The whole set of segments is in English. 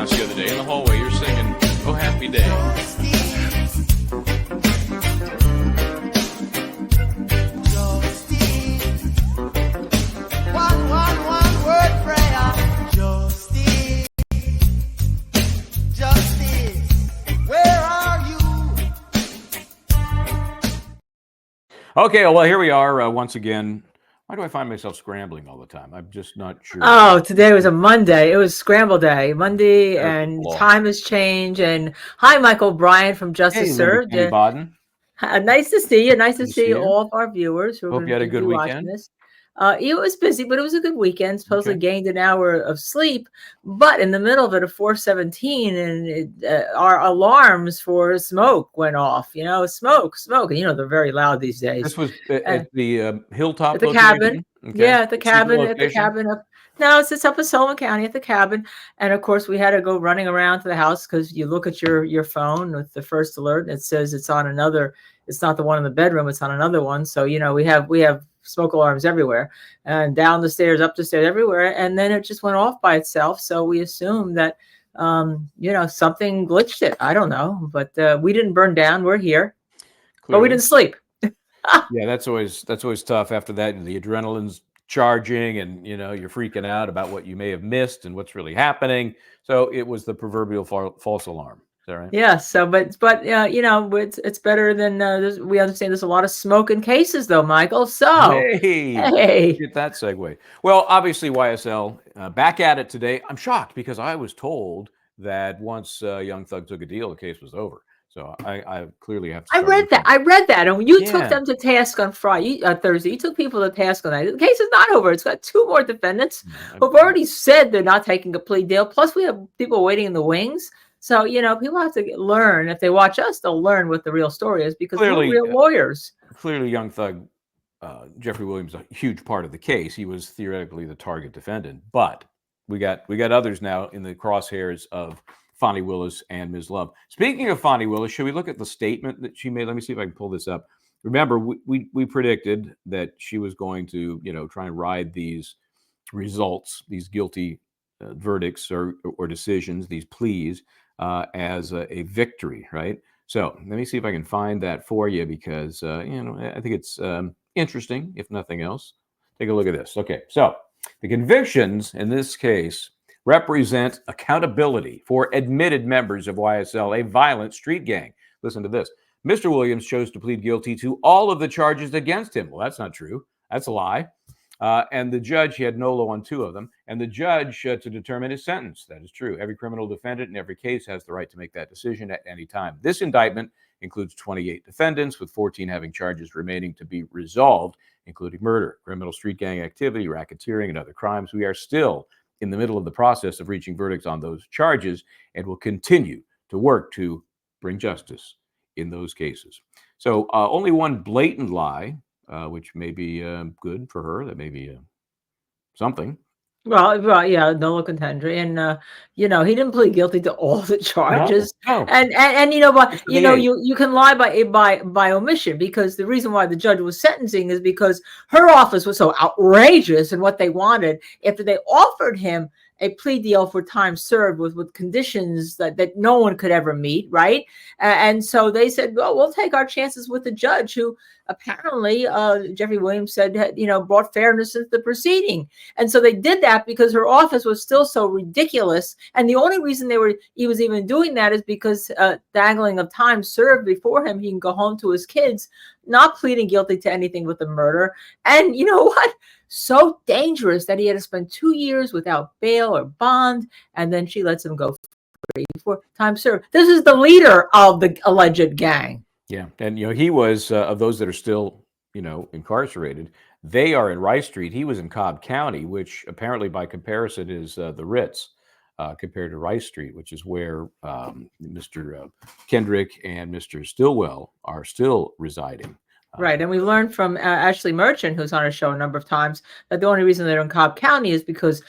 us the other day in the hallway. You're singing "Oh Happy Day." One word prayer. Justice, justice, where are you? Okay, well, here we are once again. Why do I find myself scrambling all the time? I'm just not sure. Oh, today was a Monday. It was scramble day. Monday, There's and the law. time has changed. And hi, Michael Bryan from Justice Hey, Served. Linda Baden. Nice to see you. Nice to Good to see see you. all of our viewers who are Hope going you had a to good be watching weekend. this. It was busy, but it was a good weekend. Supposedly Okay. gained an hour of sleep, but in the middle of it, at 4:17, and our alarms for smoke went off. You know, smoke, and you know they're very loud these days. This was at the Hilltop At the location? cabin. Okay. Yeah, at the Secret cabin. At the location? cabin. No, it's up in Sullivan County at the cabin. And of course, we had to go running around to the house because you look at your phone with the first alert and it says it's on another. It's not the one in the bedroom. It's on another one. So you know we have smoke alarms everywhere, and down the stairs, up the stairs, everywhere. And then it just went off by itself. So we assumed that you know something glitched it. I don't know, but we didn't burn down. We're here, but we Clearly. didn't sleep. Yeah, that's always tough. After that, the adrenaline's charging, and you know you're freaking out about what you may have missed and what's really happening. So it was the proverbial false alarm. Is that right? Yeah. So, but you know, it's better than we understand. There's a lot of smoke in cases, though, Michael. So, Hey, get that segue. Well, obviously YSL back at it today. I'm shocked because I was told that once Young Thug took a deal, the case was over. So I clearly have to. I read that, and you took Yeah. them to task on Thursday. You took people to task on that. The case is not over. It's got two more defendants who've already said they're not taking a plea deal. Plus, we have people waiting in the wings. So you know, people have to learn. If they watch us, they'll learn what the real story is because Clearly, we're real lawyers. Clearly, Young Thug, Jeffrey Williams, a huge part of the case. He was theoretically the target defendant, but we got others now in the crosshairs of Fani Willis and Ms. Love. Speaking of Fani Willis, should we look at the statement that she made? Let me see if I can pull this up. Remember, we predicted that she was going to, you know, try and ride these results, these guilty verdicts or decisions, these pleas, as a victory, right? So let me see if I can find that for you because, you know, I think it's interesting, if nothing else. Take a look at this. Okay, so the convictions in this case represent accountability for admitted members of YSL, a violent street gang. Listen to this. Mr. Williams chose to plead guilty to all of the charges against him. Well, that's not true. That's a lie. And the judge, he had NOLO on 2 of them, and the judge to determine his sentence. That is true. Every criminal defendant in every case has the right to make that decision at any time. This indictment includes 28 defendants, with 14 having charges remaining to be resolved, including murder, criminal street gang activity, racketeering, and other crimes. We are still in the middle of the process of reaching verdicts on those charges and will continue to work to bring justice in those cases. So only one blatant lie, which may be good for her. That may be something. Well, yeah, no contendere, and you know, he didn't plead guilty to all the charges, No. and you know, but you know, 28. you can lie by omission because the reason why the judge was sentencing is because her office was so outrageous in what they wanted. After they offered him a plea deal for time served with conditions that no one could ever meet, right? And so they said, well, we'll take our chances with the judge who apparently Jeffrey Williams said, you know, brought fairness into the proceeding. And so they did that because her office was still so ridiculous. And the only reason he was even doing that is because dangling of time served before him, he can go home to his kids, not pleading guilty to anything with the murder. And you know what? So dangerous that he had to spend 2 years without bail or bond, and then she lets him go free for time served. This is the leader of the alleged gang. Yeah, and you know he was of those that are still, you know, incarcerated. They are in Rice Street. He was in Cobb County, which apparently, by comparison, is the Ritz compared to Rice Street, which is where Mr. Kendrick and Mr. Stillwell are still residing. Right. And we learned from Ashley Merchant, who's on our show a number of times, that the only reason they're in Cobb County is because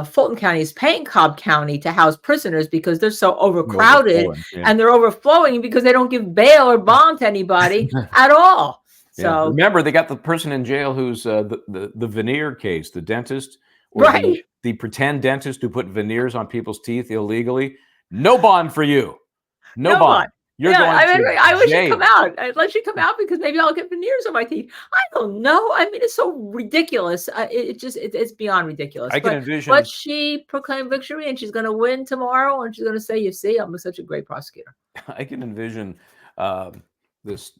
Fulton County is paying Cobb County to house prisoners because they're so overcrowded and they're overflowing because they don't give bail or bond to anybody at all. So yeah. Remember, they got the person in jail who's the veneer case, the dentist, or right. the pretend dentist who put veneers on people's teeth illegally. No bond for you. No No bond. bond. You're Yeah, going I mean, to I wish jail. you'd come out. I'd let you come out because maybe I'll get veneers on my teeth. I don't know. I mean, it's so ridiculous. It's beyond ridiculous. I can But envision. she proclaimed victory, and she's going to win tomorrow, and she's going to say, "You see, I'm such a great prosecutor." I can envision this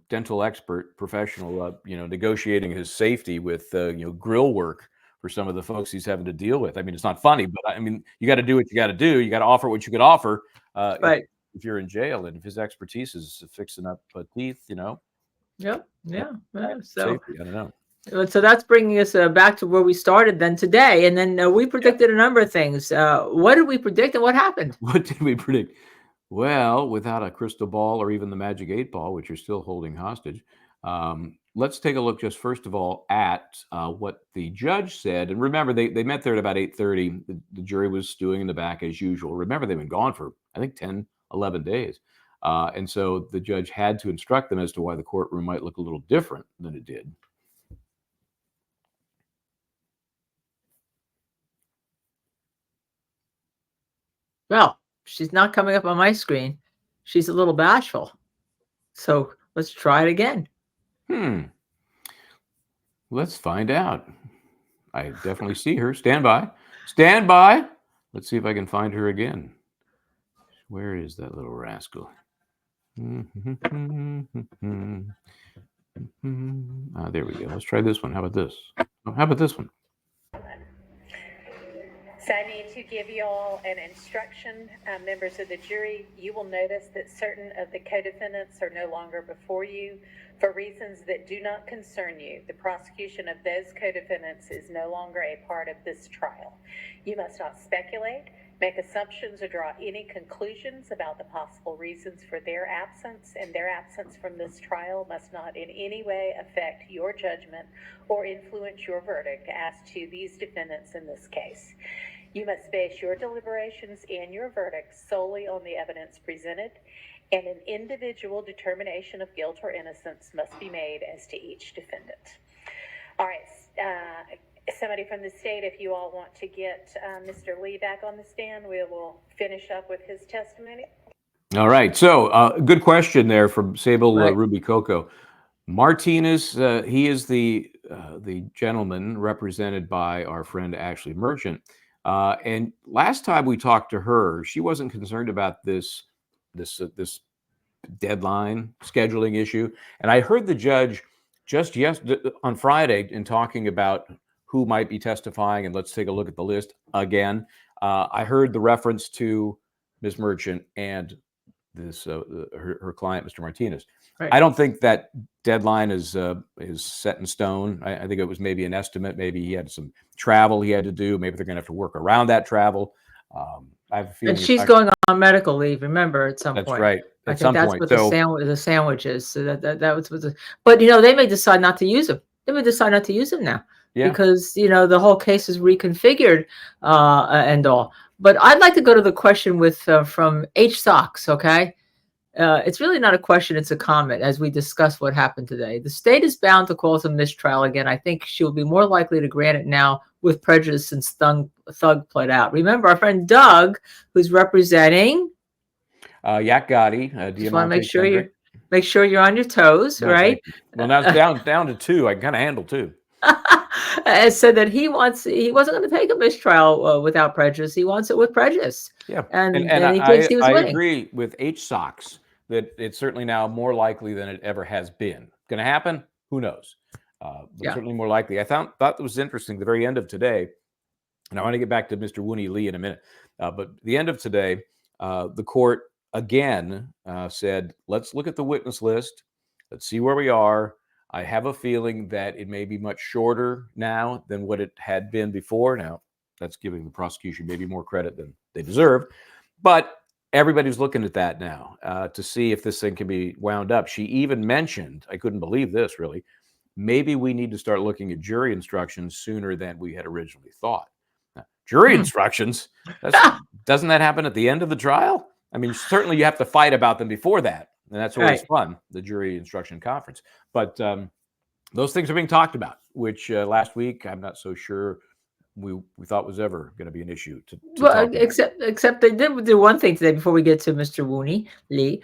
dental expert professional, negotiating his safety with grill work for some of the folks he's having to deal with. I mean, it's not funny, but I mean, you got to do what you got to do. You got to offer what you could offer. Right. If you're in jail, and if his expertise is fixing up teeth, Yep. Yeah. So. safety. I don't know. So that's bringing us back to where we started then today. And then we predicted a number of things. What did we predict and what happened? What did we predict? Well, without a crystal ball or even the magic 8 ball, which you're still holding hostage, let's take a look just first of all at what the judge said. And remember, they met there at about 8:30. The jury was stewing in the back as usual. Remember, they've been gone for, I think, 10, 11 days. And so the judge had to instruct them as to why the courtroom might look a little different than it did. Well, she's not coming up on my screen. She's a little bashful. So let's try it again. Let's find out. I definitely see her. Stand by. Stand by. Let's see if I can find her again. Where is that little rascal? There we go. Let's try this one. How about this? How about this one? So I need to give you all an instruction, members of the jury. You will notice that certain of the co-defendants are no longer before you for reasons that do not concern you. The prosecution of those co-defendants is no longer a part of this trial. You must not speculate, make assumptions, or draw any conclusions about the possible reasons for their absence, and their absence from this trial must not in any way affect your judgment or influence your verdict as to these defendants in this case. You must base your deliberations and your verdict solely on the evidence presented, and an individual determination of guilt or innocence must be made as to each defendant. All right, somebody from the state, if you all want to get Mr. Lee back on the stand, we will finish up with his testimony. All right. So good question there from Sable Right. Ruby Coco. Martinez, he is the gentleman represented by our friend Ashley Merchant. And last time we talked to her, she wasn't concerned about this deadline scheduling issue. And I heard the judge just on Friday in talking about who might be testifying, and let's take a look at the list again. I heard the reference to Ms. Merchant and this her client, Mr. Martinez. Right. I don't think that deadline is set in stone. I think it was maybe an estimate. Maybe he had some travel he had to do. Maybe they're going to have to work around that travel. I have a feeling. And she's going on medical leave. Remember, at some That's point. right. I At think some that's point. what So the sandwich is. So that was what the. But they may decide not to use them. They may decide not to use them now. yeah. Because the whole case is reconfigured and all. But I'd like to go to the question with from H Sox. Okay, it's really not a question; it's a comment. As we discuss what happened today, the state is bound to cause a mistrial again. I think she will be more likely to grant it now with prejudice since Thug pled out. Remember, our friend Doug, who's representing Yak Gotti. just want to make sure you're on your toes, right? Well, now it's down to 2. I can kind of handle 2. Said that he wasn't going to take a mistrial without prejudice. He wants it with prejudice. Yeah, and he thinks he was I winning. agree with H Sox that it's certainly now more likely than it ever has been. Going to happen? Who knows? But certainly more likely. I thought that was interesting. The very end of today, and I want to get back to Mr. Wooney Lee in a minute. But the end of today, the court again said, let's look at the witness list. Let's see where we are. I have a feeling that it may be much shorter now than what it had been before. Now, that's giving the prosecution maybe more credit than they deserve. But everybody's looking at that now to see if this thing can be wound up. She even mentioned, I couldn't believe this really, maybe we need to start looking at jury instructions sooner than we had originally thought. Now, jury instructions, doesn't that happen at the end of the trial? I mean, certainly you have to fight about them before that. And that's always fun, the jury instruction conference. But those things are being talked about, which last week, I'm not so sure we thought was ever going to be an issue to Well, talk about. except they did do one thing today before we get to Mr. Wooney Lee.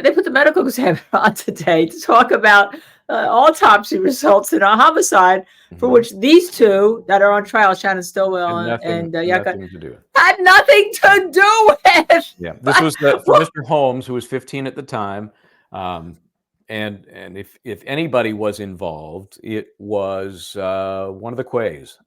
They put the medical examiner on today to talk about autopsy results in a homicide for which these two that are on trial, Shannon Stillwell and Yaka, nothing to do with. had nothing to do with. Yeah, this was for Mr. Holmes, who was 15 at the time, and if anybody was involved, it was one of the Quays.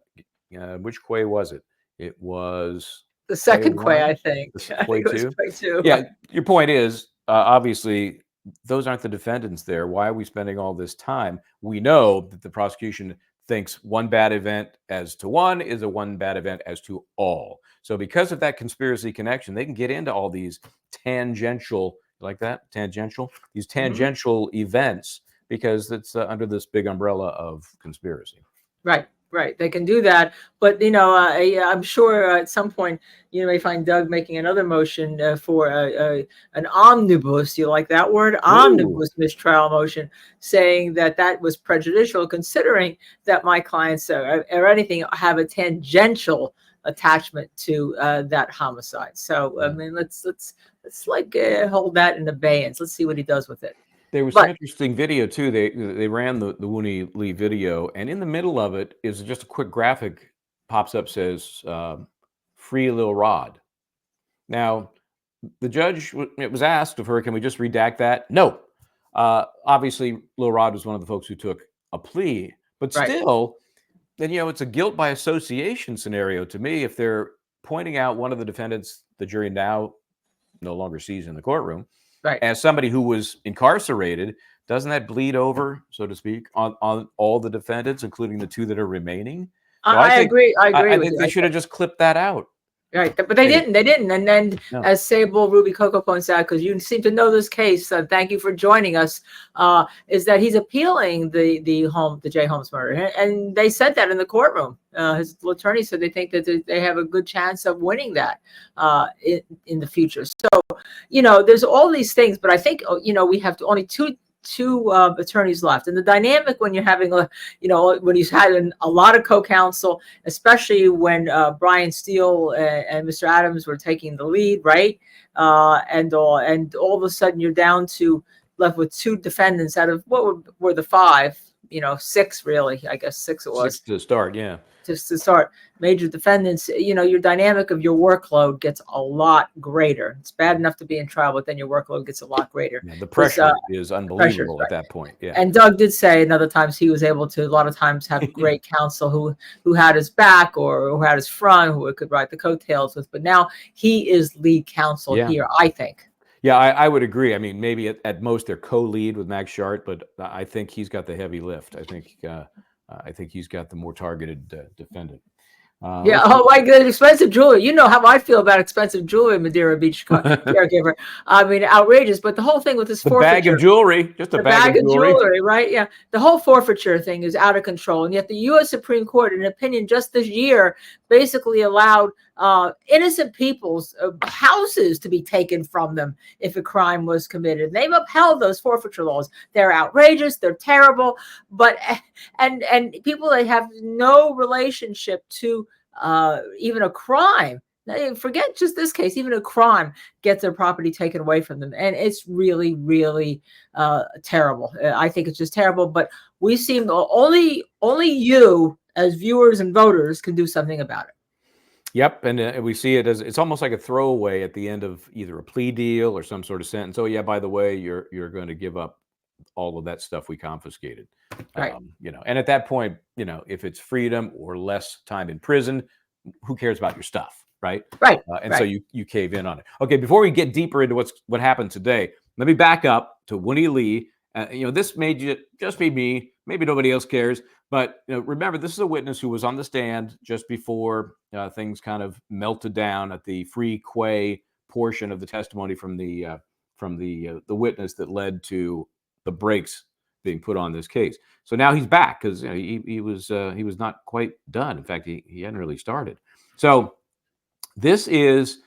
Which Quay was it? It was The second Quay Quay, one? I think. I Quay think it was two? Quay 2. Yeah, your point is obviously those aren't the defendants there. Why are we spending all this time? We know that the prosecution thinks one bad event as to one is a one bad event as to all. So because of that conspiracy connection, they can get into all these tangential, like that, tangential, these tangential events because it's under this big umbrella of conspiracy. Right. Right, they can do that, but I'm sure at some point you may find Doug making another motion for an omnibus. You like that word? Omnibus mistrial motion, saying that was prejudicial, considering that my clients or anything have a tangential attachment to that homicide. So I mean, let's hold that in abeyance. Let's see what he does with it. There was some interesting video too. They ran the Wooney Lee video, and in the middle of it is just a quick graphic pops up, says "Free Lil Rod." Now, the judge was asked of her, "Can we just redact that?" No. Obviously, Lil Rod was one of the folks who took a plea, but still, then it's a guilt by association scenario to me. If they're pointing out one of the defendants, the jury now no longer sees in the courtroom. As somebody who was incarcerated, doesn't that bleed over, so to speak, on all the defendants, including the two that are remaining? So I agree. I think they should have just clipped that out. Right, but they didn't. They didn't. And then, as Sable Ruby Coco points out, because you seem to know this case, thank you for joining us. Is that he's appealing the J. Holmes murder, and they said that in the courtroom. His attorney said they think that they have a good chance of winning that in the future. So, there's all these things, but I think we have only two attorneys left, and the dynamic when you're having when he's had a lot of co-counsel, especially when Bryan Steele and Mr. Adams were taking the lead, right? And all of a sudden you're down to left with two defendants out of what were the five, six really, I guess six it was. Six to start, yeah. Just to start, major defendants, your dynamic of your workload gets a lot greater. It's bad enough to be in trial, but then your workload gets a lot greater. Yeah, the pressure is unbelievable at that point. Yeah. And Doug did say in other times he was able to a lot of times have great counsel who had his back or who had his front, who could ride the coattails with. But now he is lead counsel here, I think. Yeah, I would agree. I mean, maybe at most they're co-lead with Max Shart, but I think he's got the heavy lift. I think he's got the more targeted defendant. Oh my God, expensive jewelry. You know how I feel about expensive jewelry, Madeira Beach caregiver. I mean, outrageous. But the whole thing with this forfeiture, bag of jewelry, just a bag of jewelry, right? Yeah, the whole forfeiture thing is out of control, and yet the U.S. Supreme Court, in an opinion just this year, basically allowed innocent people's houses to be taken from them if a crime was committed. And they've upheld those forfeiture laws. They're outrageous. They're terrible. But and people that have no relationship to even a crime, forget just this case, even a crime, gets their property taken away from them. And it's really, really terrible. I think it's just terrible. But we seem only you as viewers and voters can do something about it. Yep, and we see it as it's almost like a throwaway at the end of either a plea deal or some sort of sentence. Oh yeah, by the way, you're going to give up all of that stuff we confiscated. Right. And at that point, if it's freedom or less time in prison, who cares about your stuff, right? Right. So you cave in on it. Okay, before we get deeper into what happened today, let me back up to Wooney Lee. This may just be me. Maybe nobody else cares. But remember, this is a witness who was on the stand just before things kind of melted down at the free Quay portion of the testimony from the witness that led to the brakes being put on this case. So now he's back because he was not quite done. In fact, he hadn't really started. So this is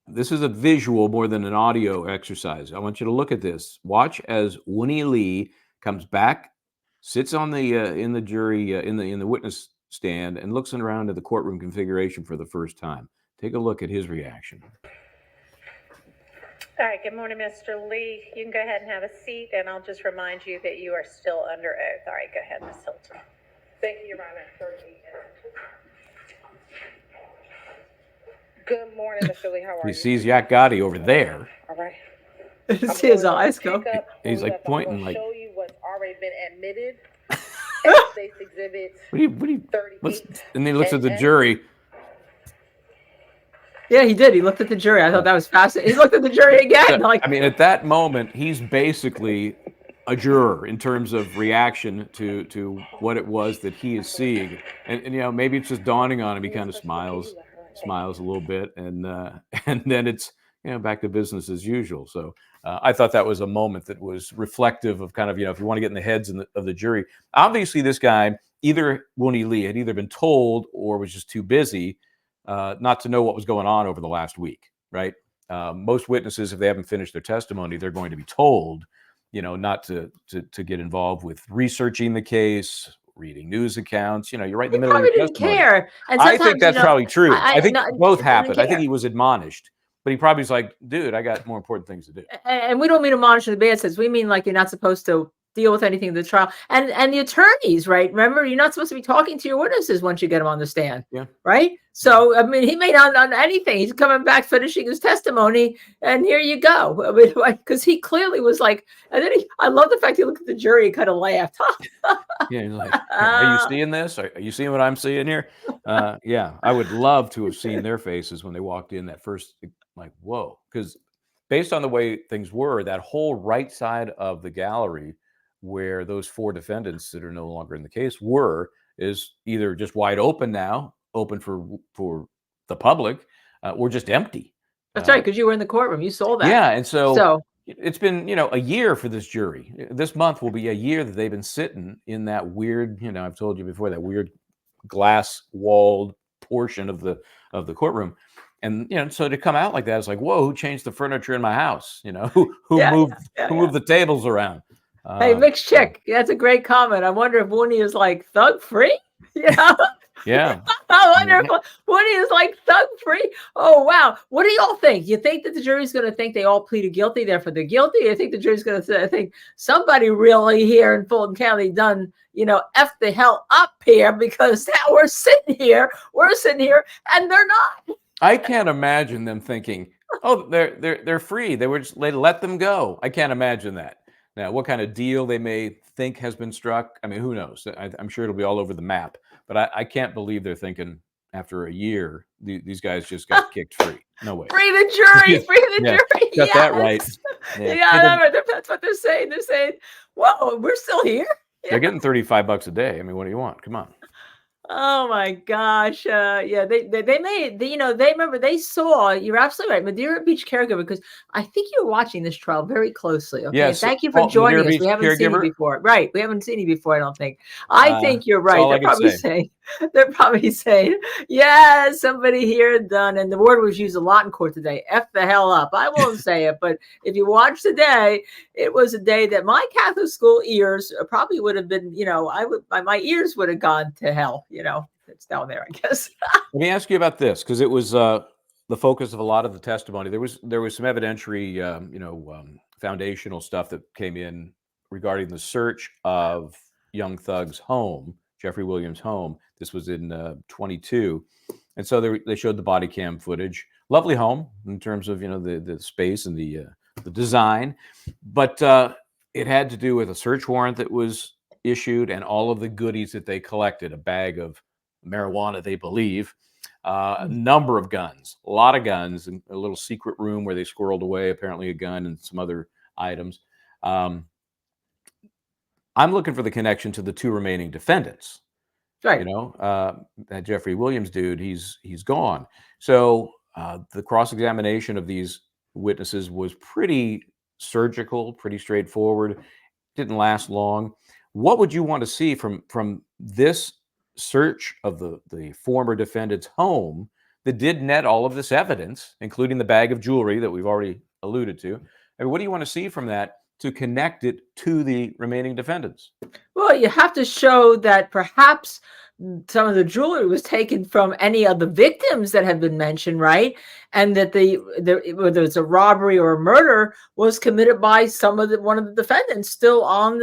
a visual more than an audio exercise. I want you to look at this. Watch as Wooney Lee comes back, sits on the in the jury in the witness stand and looks around at the courtroom configuration for the first time. Take a look at his reaction. All right, good morning, Mr. Lee. You can go ahead and have a seat, and I'll just remind you that you are still under oath. All right, go ahead, Ms. Hilton. Thank you, Your Honor. 38 minutes. Good morning, Mr. Lee. How are He you? sees Yak Gotti over there. All right. See his eyes go. Pick up He's where like we left off. I'm pointing gonna like, show you what's already been admitted as State's Exhibit what do you, 38. and he looks at the jury. Yeah, he did. He looked at the jury. I thought that was fascinating. He looked at the jury again. Like, I mean, at that moment, he's basically a juror in terms of reaction to what it was that he is seeing. And you know, maybe it's just dawning on him. He kind of smiles a little bit, and then it's, you know, back to business as usual. So I thought that was a moment that was reflective of kind of, you know, if you want to get in the heads of the jury. Obviously, this guy, either Wooney Lee, had either been told or was just too busy not to know what was going on over the last week, right? Most witnesses, if they haven't finished their testimony, they're going to be told, you know, not to get involved with researching the case, reading news accounts. You know, you're right in the he middle of probably your didn't testimony. care. And I sometimes, think that's you know, probably true. I think no, both he didn't happened. I think care. he was admonished, but he probably was like, dude, I got more important things to do. And we don't mean admonish in the bad sense. We mean like you're not supposed to deal with anything in the trial. And the attorneys, right? Remember, you're not supposed to be talking to your witnesses once you get them on the stand. Yeah. Right. So, I mean, he may not done anything. He's coming back, finishing his testimony, and here you go. I mean, because he clearly was like, and then I love the fact he looked at the jury and kind of laughed. Yeah, he's like, are you seeing this? Are you seeing what I'm seeing here? Yeah, I would love to have seen their faces when they walked in that first, like, whoa. Because based on the way things were, that whole right side of the gallery where those four defendants that are no longer in the case were is either just wide open now, open for the public, or just empty. That's right, because you were in the courtroom. You saw that. Yeah, and so it's been, you know, a year for this jury. This month will be a year that they've been sitting in that weird, you know, I've told you before, that weird glass walled portion of the courtroom. And, you know, so to come out like that, it's like, whoa, who changed the furniture in my house? You know, who moved the tables around? Hey, mixed chick. That's a great comment. I wonder if Wooney is like thug free. You know? Yeah. I wonder if Wooney is like thug free. Oh, wow. What do y'all think? You think that the jury's going to think they all pleaded guilty, therefore they're guilty? Or you think the jury's going to think somebody really here in Fulton County done, you know, F the hell up here, because now we're sitting here, and they're not. I can't imagine them thinking, oh, they're free. They let them go. I can't imagine that. Now, what kind of deal they may think has been struck, I mean, who knows? I'm sure it'll be all over the map. But I can't believe they're thinking after a year, these guys just got kicked free. No way. Free the jury, free the jury. Got that right. Yeah, that's what they're saying. They're saying, whoa, we're still here? Yeah. They're getting $35 a day. I mean, what do you want? Come on. Oh my gosh. Yeah, they made, you know, they remember, they saw, you're absolutely right, Madeira Beach Caregiver, because I think you're watching this trial very closely. Okay. Yes. Thank you for joining us. We haven't seen you before. Right. We haven't seen you before, I don't think. I think you're right. They're probably saying, yeah, somebody here done. And the word was used a lot in court today. F the hell up. I won't say it, but if you watch today, it was a day that my Catholic school ears probably would have been, you know, my ears would have gone to hell. You know, it's down there, I guess. Let me ask you about this, because it was the focus of a lot of the testimony. There was some evidentiary, foundational stuff that came in regarding the search of young Thug's home, Jeffrey Williams' home. This was in 22, and so they showed the body cam footage. Lovely home in terms of, you know, the space and the design, but it had to do with a search warrant that was issued and all of the goodies that they collected. A bag of marijuana, they believe, a number of guns, a lot of guns, and a little secret room where they squirreled away apparently a gun and some other items. I'm looking for the connection to the two remaining defendants. Right. You know, that Jeffrey Williams dude, he's gone. So the cross-examination of these witnesses was pretty surgical, pretty straightforward. Didn't last long. What would you want to see from this search of the former defendant's home that did net all of this evidence, including the bag of jewelry that we've already alluded to? I mean, what do you want to see from that to connect it to the remaining defendants? Well, you have to show that perhaps some of the jewelry was taken from any of the victims that have been mentioned, right? And that whether it's a robbery or a murder was committed by one of the defendants still on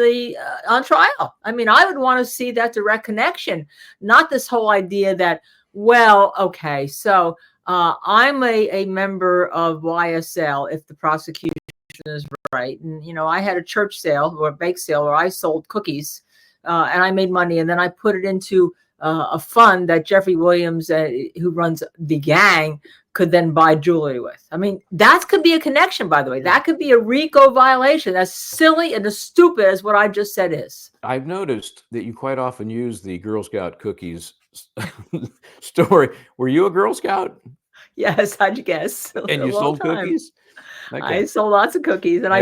trial. I mean, I would want to see that direct connection, not this whole idea that, well, okay, so I'm a member of YSL if the prosecution is right. And, I had a church sale or a bake sale where I sold cookies and I made money, and then I put it into a fund that Jeffrey Williams, who runs the gang, could then buy jewelry with. I mean, that could be a connection, by the way. That could be a RICO violation. As silly and as stupid as what I just said is. I've noticed that you quite often use the Girl Scout cookies story. Were you a Girl Scout? Yes, how'd you guess? And you sold cookies? Okay. I sold lots of cookies, and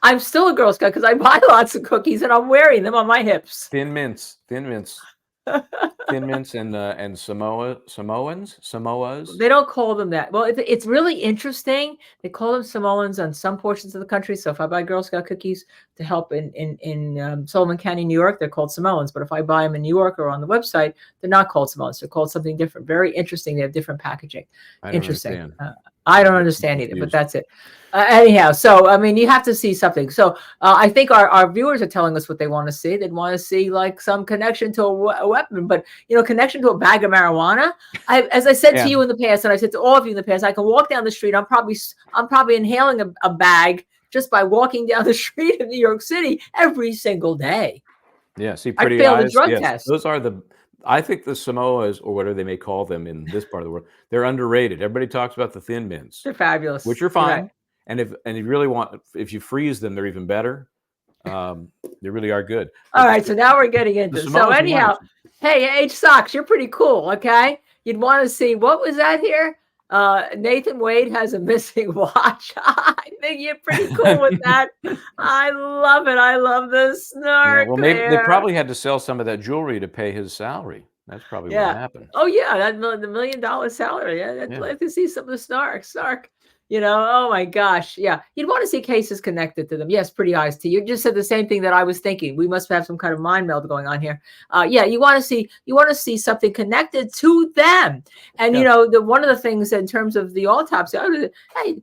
I'm still a Girl Scout because I buy lots of cookies and I'm wearing them on my hips. Thin mints, Thin mints, and Samoas. They don't call them that. Well, it's really interesting. They call them Samoans on some portions of the country. So if I buy Girl Scout cookies to help in Sullivan County, New York, they're called Samoans. But if I buy them in New York or on the website, they're not called Samoans. They're called something different. Very interesting. They have different packaging. Interesting. I don't understand either, but that's it. Anyhow, so I mean, you have to see something. So I think our viewers are telling us what they want to see. They'd want to see like some connection to a weapon, but connection to a bag of marijuana. As I said to you in the past, and I said to all of you in the past, I can walk down the street. I'm probably inhaling a bag just by walking down the street in New York City every single day. Yeah, see, pretty I failed eyes. the drug Yes, test. those are I think the Samoas, or whatever they may call them in this part of the world, they're underrated. Everybody talks about the Thin Mints. They're fabulous. Which are fine. Right. And if you really want, if you freeze them, they're even better. They really are good. All right, so now we're getting into it. So anyhow, hey, H Socks, you're pretty cool, okay? You'd want to see, what was that here? Nathan Wade has a missing watch. I think you're pretty cool with that. I love it. I love the snark. Yeah, well, maybe they probably had to sell some of that jewelry to pay his salary. That's probably what happened. Oh yeah, the $1 million salary. Yeah, I'd like to see some of the snark. Oh my gosh. Yeah. You'd want to see cases connected to them. Yes, pretty eyes to you. Just said the same thing that I was thinking. We must have some kind of mind meld going on here. You want to see something connected to them. And one of the things in terms of the autopsy, my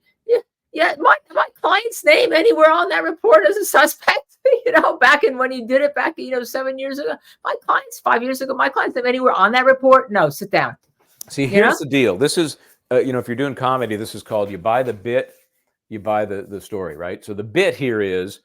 client's name anywhere on that report as a suspect, back in when he did it back, 7 years ago. 5 years ago, my client's name anywhere on that report? No, sit down. See, here's the deal. This is if you're doing comedy, this is called you buy the bit, you buy the story, right? So the bit here is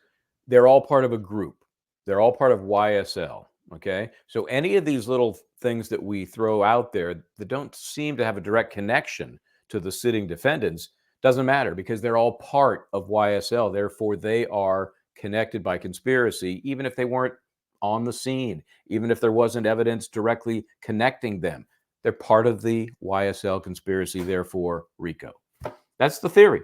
they're all part of a group. They're all part of YSL, okay? So any of these little things that we throw out there that don't seem to have a direct connection to the sitting defendants doesn't matter because they're all part of YSL. Therefore, they are connected by conspiracy, even if they weren't on the scene, even if there wasn't evidence directly connecting them. They're part of the YSL conspiracy, therefore RICO. That's the theory.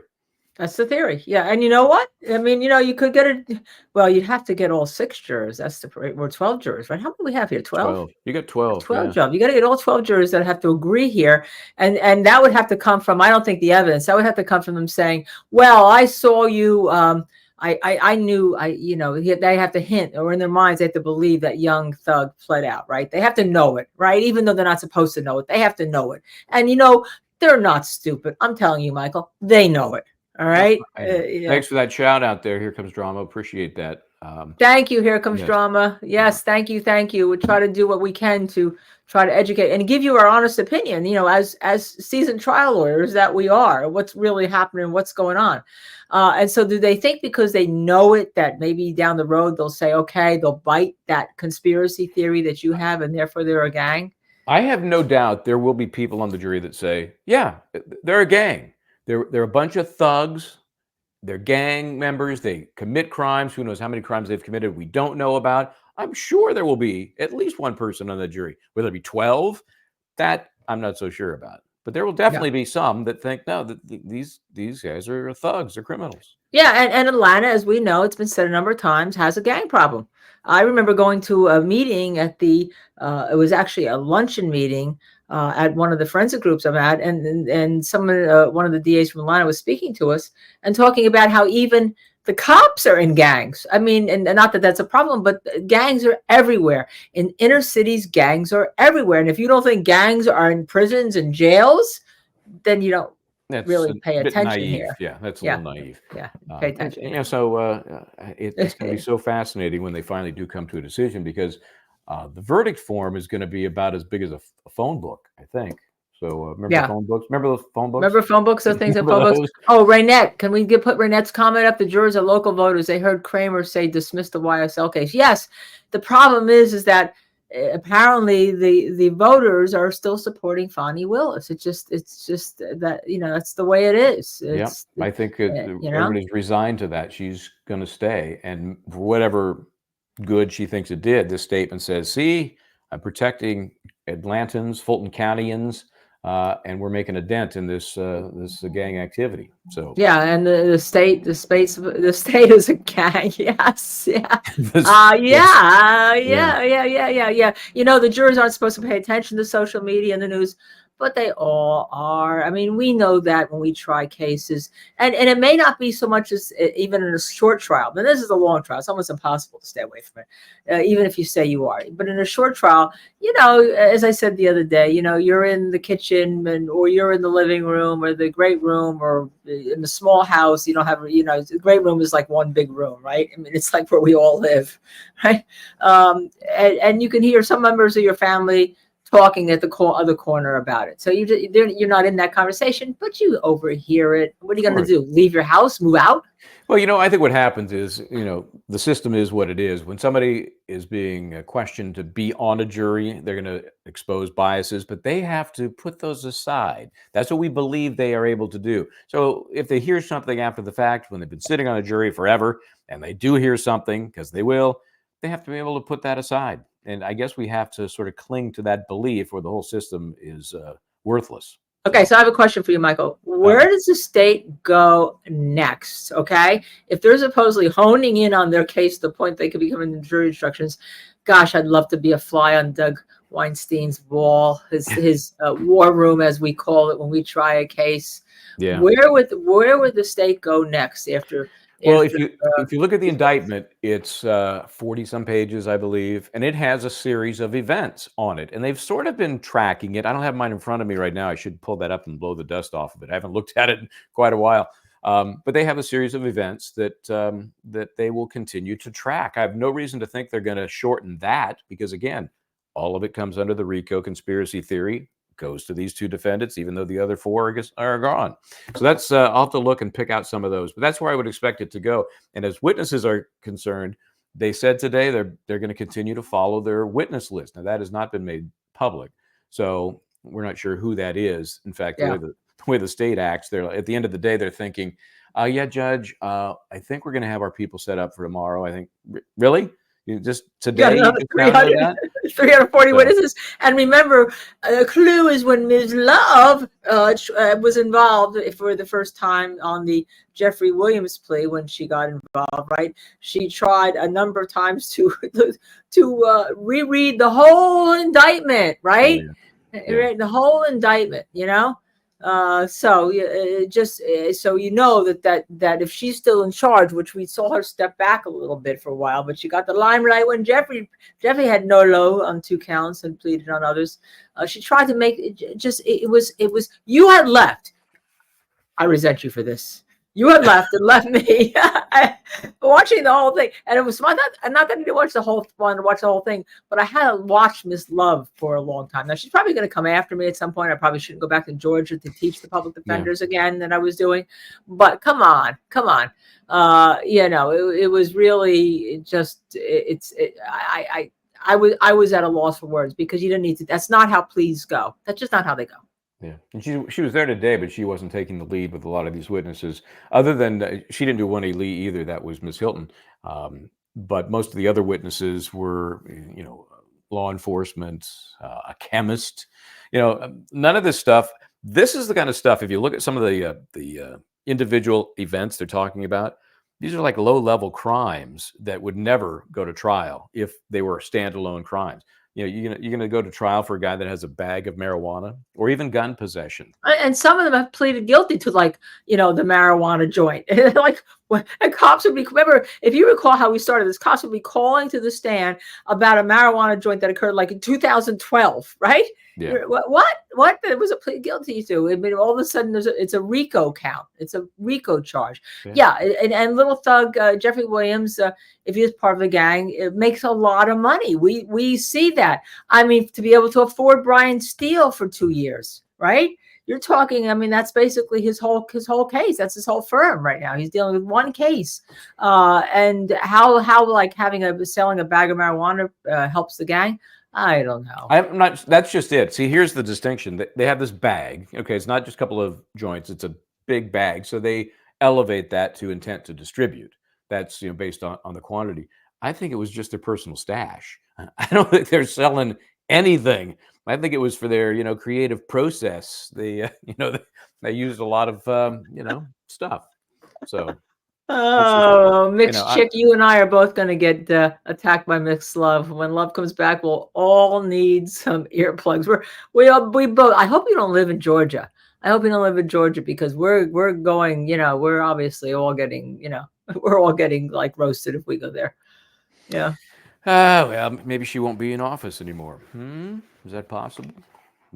That's the theory. Yeah. And you know what? I mean, you could get you'd have to get all 6 jurors. Or 12 jurors, right? How many do we have here? 12? You got 12. 12 jobs. You got to get all 12 jurors that have to agree here. And that would have to come from, I don't think the evidence, that would have to come from them saying, well, I saw you, I knew, they have to hint, or in their minds, they have to believe that young thug fled out, right? They have to know it, right? Even though they're not supposed to know it, they have to know it. And, they're not stupid. I'm telling you, Michael, they know it. All right. Thanks for that shout out there. Here comes drama. Appreciate that. Thank you. Here comes drama. Yes. Thank you. Thank you. We try to do what we can to try to educate and give you our honest opinion, as seasoned trial lawyers that we are, what's really happening, what's going on. And so do they think because they know it that maybe down the road they'll say, okay, they'll bite that conspiracy theory that you have and therefore they're a gang? I have no doubt there will be people on the jury that say, yeah, they're a gang. They're a bunch of thugs. They're gang members. They commit crimes. Who knows how many crimes they've committed we don't know about. I'm sure there will be at least one person on the jury. Whether it be 12, that I'm not so sure about. But there will definitely be some that think, no, that these guys are thugs, they're criminals. Yeah, and Atlanta, as we know, it's been said a number of times, has a gang problem. I remember going to a meeting at it was actually a luncheon meeting at one of the forensic groups I'm at, and someone, one of the DAs from Atlanta was speaking to us and talking about how even the cops are in gangs. I mean, and not that that's a problem, but gangs are everywhere. In inner cities, gangs are everywhere. And if you don't think gangs are in prisons and jails, then you don't That's really a pay bit attention naive. here. Yeah, that's a Yeah. little naive. Yeah. Pay And, attention. you know, so it's going to be so fascinating when they finally do come to a decision, because the verdict form is going to be about as big as a phone book, I think. So remember Yeah. phone books? Remember those phone books? Remember phone books, those things in Remember phone books? those? Oh, Raynette, can we put Raynette's comment up? The jurors are local voters. They heard Kramer say dismiss the YSL case. Yes, the problem is that apparently the voters are still supporting Fani Willis. It's just that, you know, that's the way it is. Yeah, It's I think you know. everybody's resigned to that. She's going to stay, and for whatever good she thinks it did, this statement says, "See, I'm protecting Atlantans, Fulton Countyans, and we're making a dent in this gang activity." So Yeah, and the state is a gang. Yes, yeah. this, Yeah. You know, the jurors aren't supposed to pay attention to social media and the news, but they all are. I mean, we know that when we try cases, and it may not be so much as even in a short trial. But this is a long trial; it's almost impossible to stay away from it, even if you say you are. But in a short trial, you know, as I said the other day, you know, you're in the kitchen or you're in the living room or the great room or in the small house. You don't have, you know, the great room is like one big room, right? I mean, it's like where we all live, right? And you can hear some members of your family talking at the other corner about it. So you're not in that conversation, but you overhear it. What are you going to do? Leave your house? Move out? well, you know, I think what happens is, you know, the system is what it is. When somebody is being questioned to be on a jury, they're going to expose biases, but they have to put those aside. That's what we believe they are able to do. So if they hear something after the fact, when they've been sitting on a jury forever, and they do hear something, because they will, they have to be able to put that aside. And I guess we have to sort of cling to that belief, or the whole system is worthless. Okay, so I have a question for you, Michael. Where does the state go next? Okay, if they're supposedly honing in on their case to the point they could be giving the jury instructions, gosh, I'd love to be a fly on Doug Weinstein's wall, his war room, as we call it when we try a case. Yeah. Where would the state go next after? Well, if you look at the indictment, it's 40 some pages, I believe, and it has a series of events on it, and they've sort of been tracking it. I don't have mine in front of me right now. I should pull that up and blow the dust off of it. I haven't looked at it in quite a while, but they have a series of events that that they will continue to track. I have no reason to think they're going to shorten that, because again, all of it comes under the Rico conspiracy theory. Goes to these two defendants, even though the other four are gone. So that's I'll have to look and pick out some of those, but that's where I would expect it to go. And as witnesses are concerned, they said today they're going to continue to follow their witness list. Now that has not been made public, so we're not sure who that is. In fact, the way the state acts, they're at the end of the day they're thinking, yeah, Judge, I think we're going to have our people set up for tomorrow. I think really. Just today, you 340 witnesses. And remember, a clue is when Ms. Love was involved for the first time on the Jeffrey Williams plea, when she got involved, right? She tried a number of times to reread the whole indictment, right? Yeah. The whole indictment, you know? So you know that if she's still in charge, which we saw her step back a little bit for a while, but she got the limelight when Jeffrey had no low on 2 counts and pleaded on others. She tried to make it was you had left. I resent you for this. You had left and left me watching the whole thing, and it was fun. Not that I didn't watch the whole thing, but I had to watch Miss Love for a long time. Now she's probably going to come after me at some point. I probably shouldn't go back to Georgia to teach the public defenders again that I was doing. But come on. You know, it was really just I was at a loss for words, because you didn't need to. That's not how pleas go. That's just not how they go. Yeah, and she was there today, but she wasn't taking the lead with a lot of these witnesses. Other than she didn't do 1A Lee either. That was Ms. Hilton. But most of the other witnesses were, you know, law enforcement, a chemist. You know, none of this stuff. This is the kind of stuff. If you look at some of the individual events they're talking about, these are like low-level crimes that would never go to trial if they were standalone crimes. You know, you're gonna go to trial for a guy that has a bag of marijuana or even gun possession. And some of them have pleaded guilty to, like, you know, the marijuana joint. Like, And cops would be, remember, if you recall how we started this, cops would be calling to the stand about a marijuana joint that occurred like in 2012, right? Yeah. What? There was a plea guilty to. I mean, all of a sudden, it's a Rico count. It's a Rico charge. Yeah, and little thug Jeffrey Williams, if he is part of the gang, it makes a lot of money. We see that. I mean, to be able to afford Bryan Steele for 2 years, right? You're talking, I mean, that's basically his whole case. That's his whole firm right now. He's dealing with one case. And how like selling a bag of marijuana helps the gang, I don't know. I'm not. That's just it. See, here's the distinction. They have this bag. Okay, it's not just a couple of joints. It's a big bag. So they elevate that to intent to distribute. That's based on the quantity. I think it was just their personal stash. I don't think they're selling anything. I think it was for their creative process. They they used a lot of stuff. So. Oh, mixed chick, you and I are both going to get attacked by mixed love. When love comes back, we'll all need some earplugs. We both. I hope you don't live in Georgia. I hope you don't live in Georgia because we're going. We're obviously all getting. We're all getting like roasted if we go there. Yeah. Well, maybe she won't be in office anymore. Is that possible?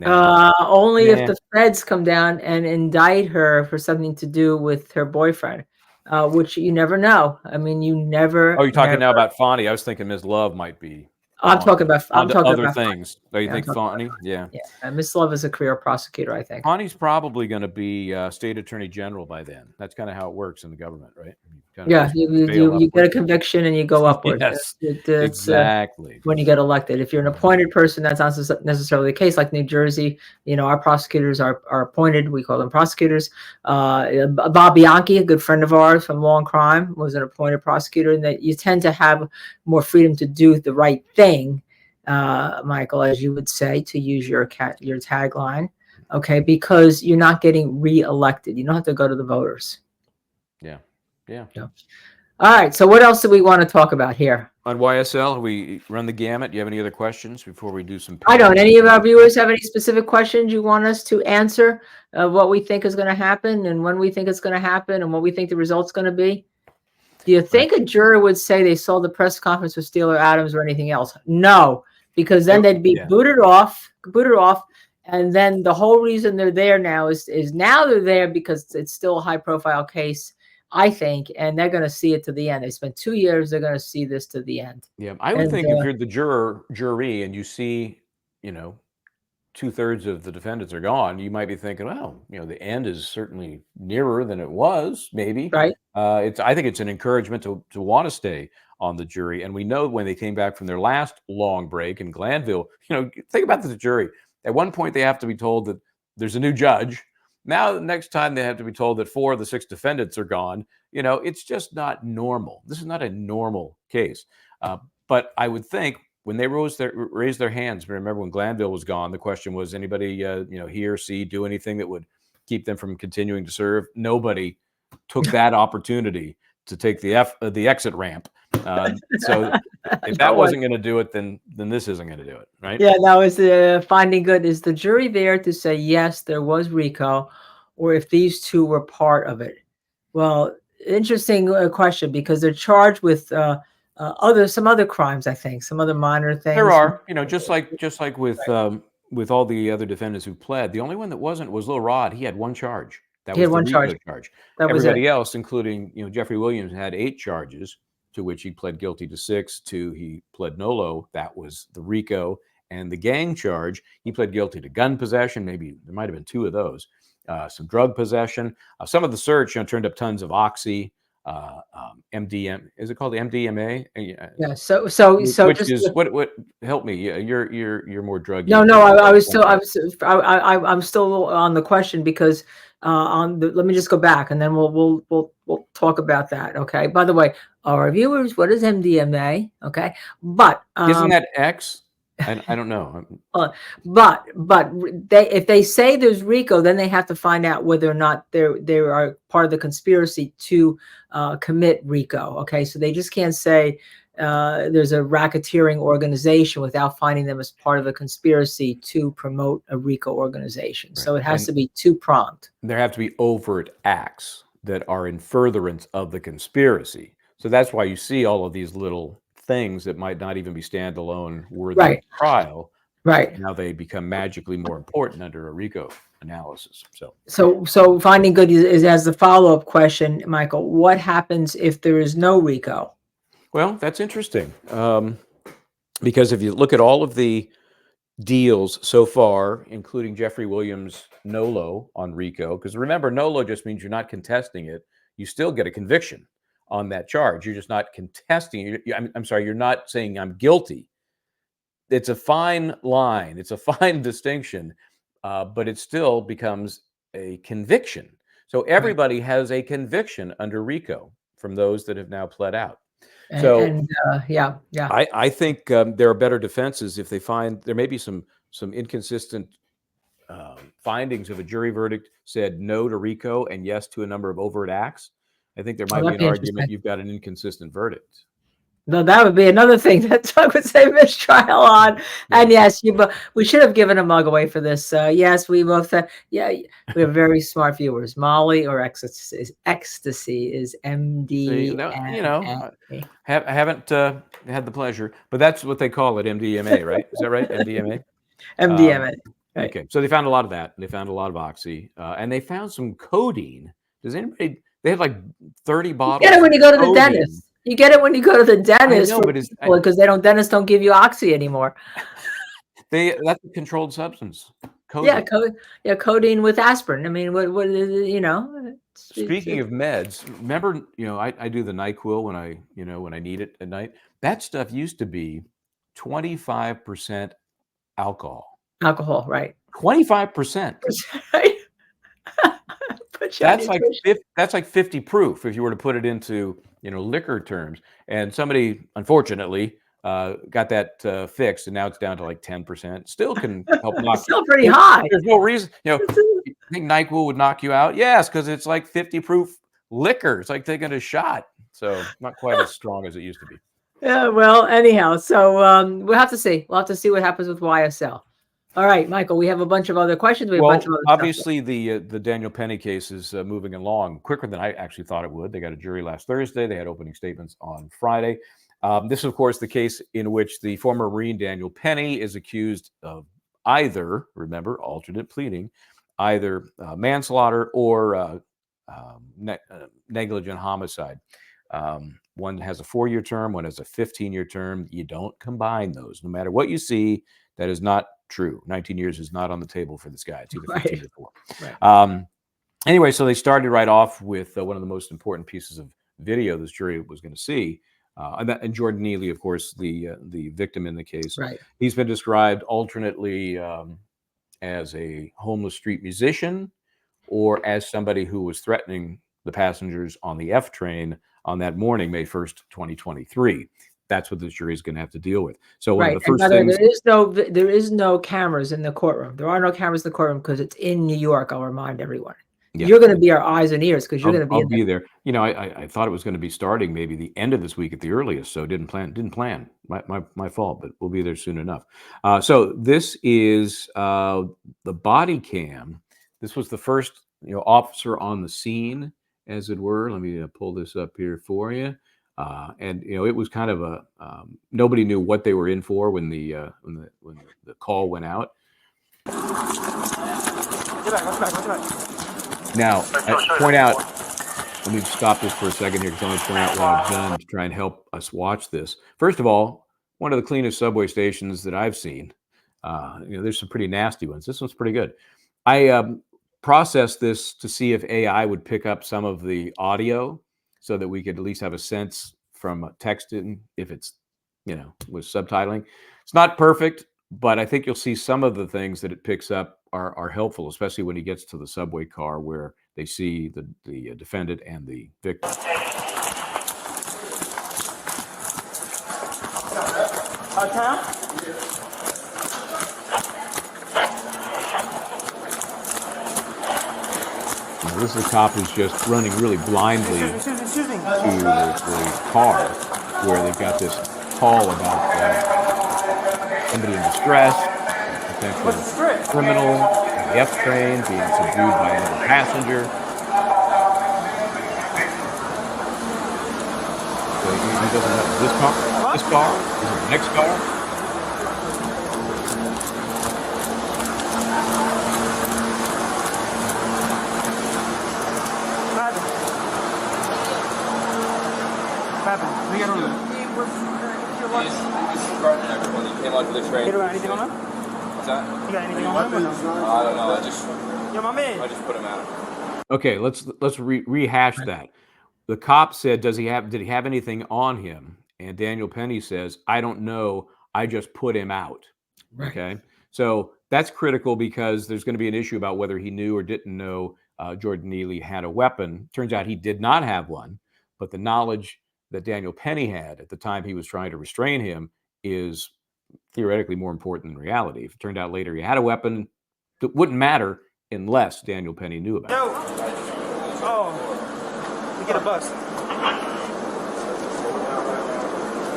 Only if the feds come down and indict her for something to do with her boyfriend. Which you never know. I mean, you never. Oh, you're talking now about Fani. I was thinking Ms. Love might be. I'm talking about other things. Oh, you think Fani? Yeah. Yeah. Miss Love is a career prosecutor, I think. Fani's probably going to be state attorney general by then. That's kind of how it works in the government, right? You get a conviction and you go upward. Yes, exactly. When you get elected, if you're an appointed person, that's not necessarily the case. Like New Jersey, our prosecutors are appointed. We call them prosecutors. Bob Bianchi, a good friend of ours from Law and Crime, was an appointed prosecutor, and that you tend to have more freedom to do the right thing, Michael, as you would say, to use your tagline, okay, because you're not getting reelected. You don't have to go to the voters. Yeah. All right. So what else do we want to talk about here? On YSL, we run the gamut. Do you have any other questions before we do some? I don't. Any of our viewers have any specific questions you want us to answer? What we think is going to happen and when we think it's going to happen and what we think the result's going to be? Do you think a juror would say they saw the press conference with Steele or Adams or anything else? No, because then they'd be booted off. And then the whole reason they're there now is now they're there because it's still a high profile case, I think, and they're going to see it to the end. They spent 2 years. They're going to see this to the end. Yeah, I would think if you're the jury, and you see, 2/3 of the defendants are gone, you might be thinking, well, the end is certainly nearer than it was, maybe. Right. I think it's an encouragement to want to stay on the jury. And we know when they came back from their last long break in Glanville, think about the jury. At one point, they have to be told that there's a new judge. Now, the next time they have to be told that 4 of the 6 defendants are gone. It's just not normal. This is not a normal case. But I would think when they raised their hands, remember when Glanville was gone, the question was, anybody, hear, see, do anything that would keep them from continuing to serve? Nobody took that opportunity to take the exit ramp. So if that wasn't going to do it, then this isn't going to do it, right? Yeah, that was the finding good. Is the jury there to say, yes, there was Rico, or if these two were part of it? Well, interesting question, because they're charged with some other crimes, I think, some other minor things. There are, just like with all the other defendants who pled, the only one that wasn't was Lil Rod. He had one charge. That was the Rico charge. Everybody else, including Jeffrey Williams, had 8 charges, to which he pled guilty to 6. 2 he pled nolo. That was the Rico. And the gang charge, he pled guilty to gun possession. Maybe there might have been 2 of those. Some drug possession. Some of the search turned up tons of oxy, MDMA. Is it called the MDMA? Yeah. So which is what? Help me. You're more drug. No. I'm still on the question because let me just go back and then we'll talk about that. Okay. By the way, our viewers, what is MDMA? Okay, but isn't that X? I don't know. But if they say there's Rico, then they have to find out whether or not they are part of the conspiracy to commit Rico. Okay, so they just can't say there's a racketeering organization without finding them as part of a conspiracy to promote a Rico organization. Right. So it has to be 2-pronged. There have to be overt acts. that are in furtherance of the conspiracy. So that's why you see all of these little things that might not even be standalone worthy of Right. trial. Right. Now they become magically more important under a Rico analysis. So finding good is as the follow-up question, Michael, what happens if there is no Rico? Well, that's interesting. Because if you look at all of the deals so far, including Jeffrey Williams' NOLO on Rico, because remember, NOLO just means you're not contesting it. You still get a conviction on that charge. You're just not contesting. I'm sorry, you're not saying I'm guilty. It's a fine line. It's a fine distinction, but it still becomes a conviction. So everybody has a conviction under Rico from those that have now pled out. Yeah. I think there are better defenses if they find there may be some inconsistent findings of a jury verdict said no to Rico and yes to a number of overt acts. I think there might be that'd an be argument interesting. you've got an inconsistent verdict. No, that would be another thing that Doug would say mistrial on. And yes, we should have given a mug away for this. Yes, we both we have very smart viewers. Molly or ecstasy is MDMA. I haven't had the pleasure, but that's what they call it, MDMA, right? Is that right? MDMA? MDMA. Right. Okay, so they found a lot of that. They found a lot of oxy, and they found some codeine. Does anybody? They had like 30 bottles. You get it when you go to the codeine. dentist. You get it when you go to the dentist. I know, but because dentists don't give you oxy anymore. That's a controlled substance. Codeine. Codeine with aspirin. I mean, what is it, you know? Speaking of meds, remember, I do the NyQuil when I need it at night. That stuff used to be 25% alcohol. Alcohol, right? 25%. Right. That's like 50 proof if you were to put it into liquor terms. And somebody unfortunately got that fixed, and now it's down to like 10%. Still can help knock. Still pretty high. There's no reason. You think NyQuil would knock you out? Yes, because it's like 50 proof liquor. It's like taking a shot. So not quite as strong as it used to be. Yeah. Well, anyhow, so we'll have to see. We'll have to see what happens with YSL. All right, Michael, we have a bunch of other questions. We have a bunch of other obviously the Daniel Penny case is moving along quicker than I actually thought it would. They got a jury last Thursday. They had opening statements on Friday. This is, of course, the case in which the former Marine Daniel Penny is accused of either, remember, alternate pleading, either manslaughter or negligent homicide. One has a 4-year term, one has a 15-year term. You don't combine those. No matter what you see, that is not true. 19 years is not on the table for this guy. It's either 15 or 4. Right. Anyway, so they started right off with one of the most important pieces of video this jury was going to see. And Jordan Neely, of course, the victim in the case. Right. He's been described alternately as a homeless street musician or as somebody who was threatening the passengers on the F train on that morning, May 1st, 2023. That's what this jury is going to have to deal with. So one of the first things, there is no cameras in the courtroom. There are no cameras in the courtroom because it's in New York. I'll remind everyone. Yeah. You're going to be our eyes and ears because you're going to be. I'll be there. I thought it was going to be starting maybe the end of this week at the earliest, so didn't plan. My fault, but we'll be there soon enough. So this is the body cam. This was the first officer on the scene, as it were. Let me pull this up here for you. And it was kind of a nobody knew what they were in for when the call went out. Now, I point out, let me stop this for a second here because I want to point out what I've done to try and help us watch this. First of all, one of the cleanest subway stations that I've seen. There's some pretty nasty ones. This one's pretty good. I processed this to see if AI would pick up some of the audio, so that we could at least have a sense from texting if it's, with subtitling. It's not perfect, but I think you'll see some of the things that it picks up are helpful, especially when he gets to the subway car where they see the defendant and the victim. This is a cop who's just running really blindly to the car where they've got this call about somebody in distress, potentially criminal, the F train being subdued by another passenger. doesn't know. This car? This car? Is it the next car? We get on there. When he came onto the train. You got anything on him? What's that? You got anything on him or no? I don't know. Yo, my man. I just put him out. Okay, let's rehash that. The cop said, did he have anything on him? And Daniel Penny says, I don't know. I just put him out. Right. Okay. So that's critical because there's going to be an issue about whether he knew or didn't know Jordan Neely had a weapon. Turns out he did not have one, but the knowledge that Daniel Penny had at the time he was trying to restrain him is theoretically more important than reality. If it turned out later he had a weapon, it wouldn't matter unless Daniel Penny knew about it. Yo. Oh. We get a bus.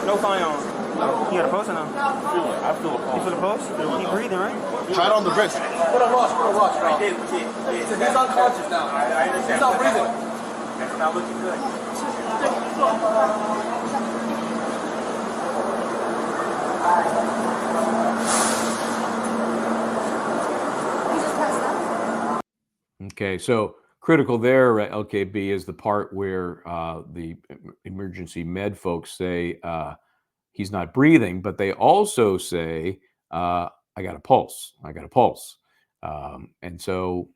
No firearm. You got a pulse or no? I feel a You feel the pulse? You breathing, right? Try it on the wrist. Put a rush. I did. He's unconscious now. I understand. He's not breathing. That's not looking good. Okay, so critical there at LKB is the part where the emergency med folks say he's not breathing, but they also say, I got a pulse. I got a pulse. And so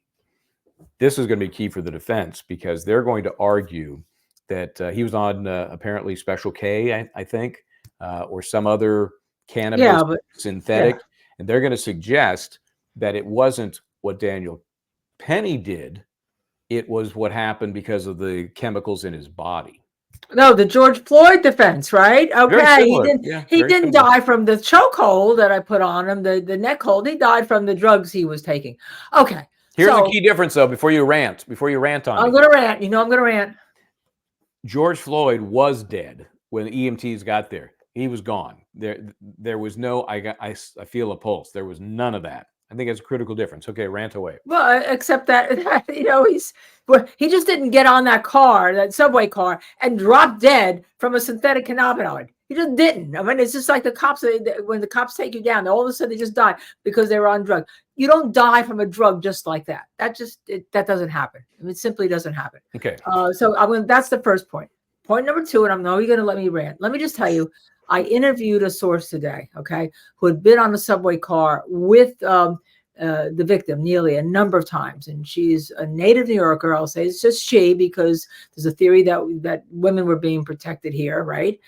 this is going to be key for the defense because they're going to argue that he was on apparently Special K, I think, or some other cannabis synthetic. Yeah. And they're going to suggest that it wasn't what Daniel Penny did. It was what happened because of the chemicals in his body. No, the George Floyd defense, right? Okay, he didn't die from the chokehold that I put on him, the neck hold. He died from the drugs he was taking. Okay. Here's a key difference, though, before you rant on I'm going to rant. You know I'm going to rant. George Floyd was dead when the EMTs got there. He was gone. There was no, I feel a pulse. There was none of that. I think it's a critical difference. Okay, rant away. Well, except that, he just didn't get on that car, that subway car, and drop dead from a synthetic cannabinoid. He just didn't. I mean, it's just like the cops, when the cops take you down, all of a sudden they just die because they were on drugs. You don't die from a drug just like that. That doesn't happen. I mean, it simply doesn't happen. Okay. So that's the first point. Point number two, and I know you're going to let me rant. Let me just tell you, I interviewed a source today, okay, who had been on the subway car with the victim, Neely, a number of times. And she's a native New Yorker. I'll say it's just she, because there's a theory that women were being protected here, right?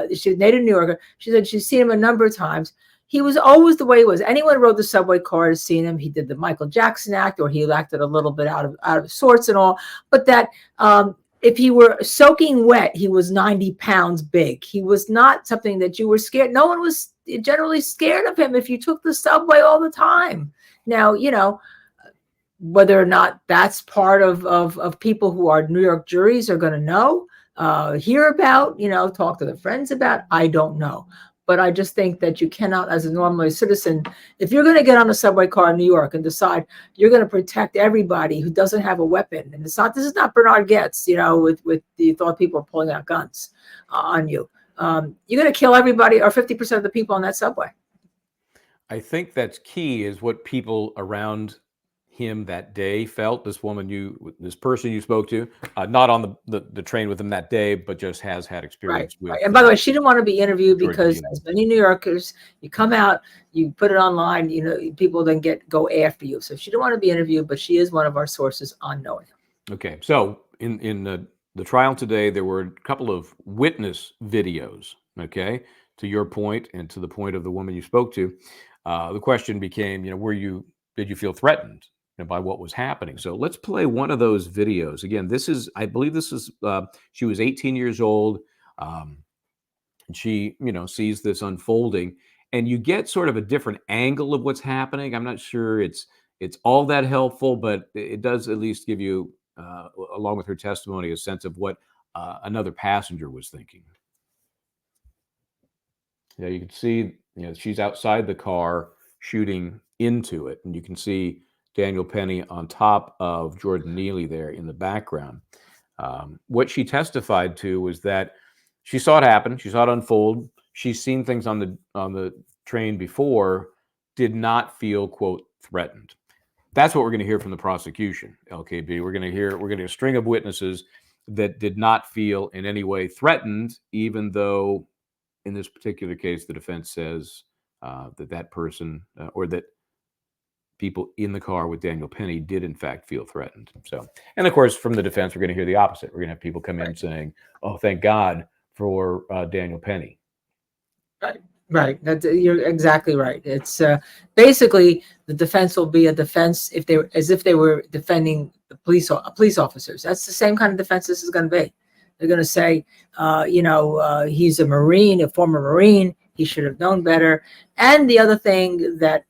She's a native New Yorker. She said she's seen him a number of times. He was always the way he was. Anyone who rode the subway car has seen him. He did the Michael Jackson act, or he acted a little bit out of sorts and all. But that if he were soaking wet, he was 90 pounds big. He was not something that you were scared. No one was generally scared of him if you took the subway all the time. Now, whether or not that's part of people who are New York juries are going to know, hear about, talk to their friends about, I don't know. But I just think that you cannot, as a normal citizen, if you're going to get on a subway car in New York and decide you're going to protect everybody who doesn't have a weapon, and this is not Bernard Getz, with the thought people are pulling out guns on you. You're going to kill everybody or 50% of the people on that subway. I think that's key, is what people around him that day felt. This person you spoke to, not on the train with him that day, but just has had experience with. Right. And by the way, she didn't want to be interviewed because, as many New Yorkers, you come out, you put it online, people then go after you. So she didn't want to be interviewed, but she is one of our sources on knowing him. Okay. So in the trial today, there were a couple of witness videos. Okay, to your point and to the point of the woman you spoke to, the question became, did you feel threatened by what was happening? So let's play one of those videos. Again, I believe this is, she was 18 years old. And she, sees this unfolding, and you get sort of a different angle of what's happening. I'm not sure it's all that helpful, but it does at least give you, along with her testimony, a sense of what another passenger was thinking. Yeah, you can see, she's outside the car shooting into it, and you can see Daniel Penny on top of Jordan Neely there in the background. What she testified to was that she saw it happen. She saw it unfold. She's seen things on the train before. Did not feel, quote, threatened. That's what we're going to hear from the prosecution, LKB. We're going to hear a string of witnesses that did not feel in any way threatened, even though in this particular case, the defense says that person or that people in the car with Daniel Penny did in fact feel threatened. So, and of course, from the defense, we're going to hear the opposite. We're going to have people come in saying, "Oh, thank God for Daniel Penny." Right. You're exactly right. It's basically the defense will be a defense if they were defending the police officers. That's the same kind of defense this is going to be. They're going to say, he's a Marine, a former Marine. He should have known better. And the other thing that